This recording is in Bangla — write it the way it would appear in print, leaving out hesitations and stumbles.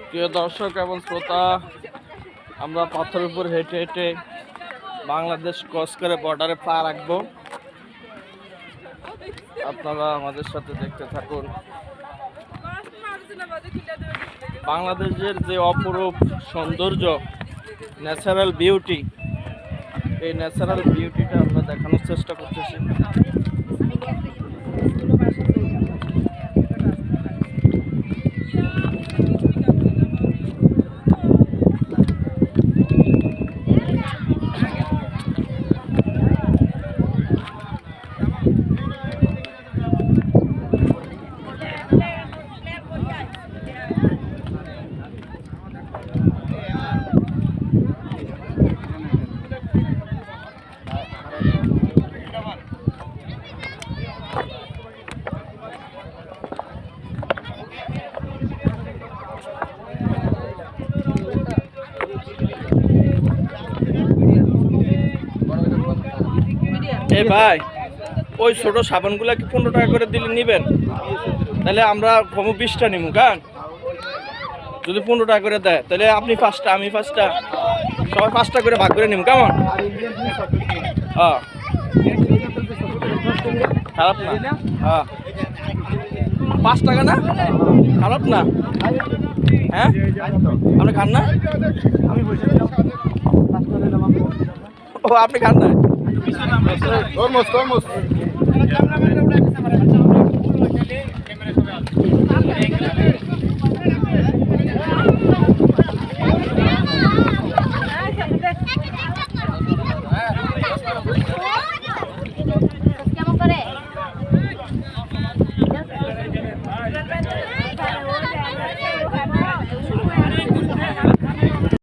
প্রিয় দর্শক এবং শ্রোতা, আমরা পাথরের উপর হেঁটে হেঁটে বাংলাদেশ ক্রস করে বর্ডারে পা রাখবো। আপনারা আমাদের সাথে দেখতে থাকুন। বাংলাদেশের যে অপরূপ সৌন্দর্য, ন্যাচারাল বিউটি, এই ন্যাচারাল বিউটিটা আমরা দেখানোর চেষ্টা করতেছি। এই ভাই, ওই ছোট সাবানগুলা কি 15 টাকা করে দিলে নিবেন? তাহলে আমরা 20টা নিবো। কারণ যদি 15 টাকা করে দেয় তাহলে আপনি 5টা, আমি 5টা, সবাই 5টা করে ভাগ করে নিব। কেমন? হ্যাঁ, খারাপ না। হ্যাঁ, 5 টাকা না, খারাপ না। হ্যাঁ, আপনি খান না? ও, আপনি খান না?